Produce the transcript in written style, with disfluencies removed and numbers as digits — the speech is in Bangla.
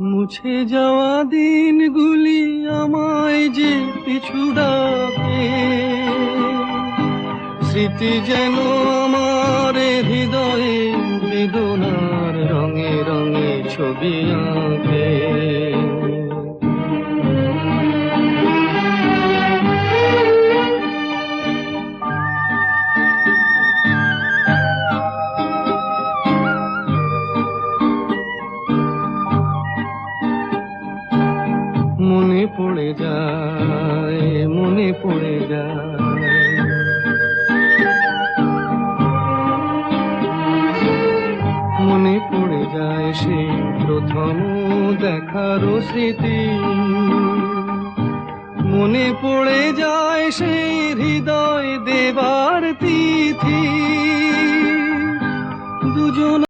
মুছে যাওয়া দিনগুলি আমায় যে পিছু ডাকে, স্মৃতি যেন আমার হৃদয়ে বেদনার রঙে রঙে ছবি আঁকে। মনে পড়ে যায়, মনে পড়ে যায়, মনে পড়ে যায় সেই প্রথম দেখার স্মৃতি। মনে পড়ে যায় সেই হৃদয় দেবার তিথি। দুজন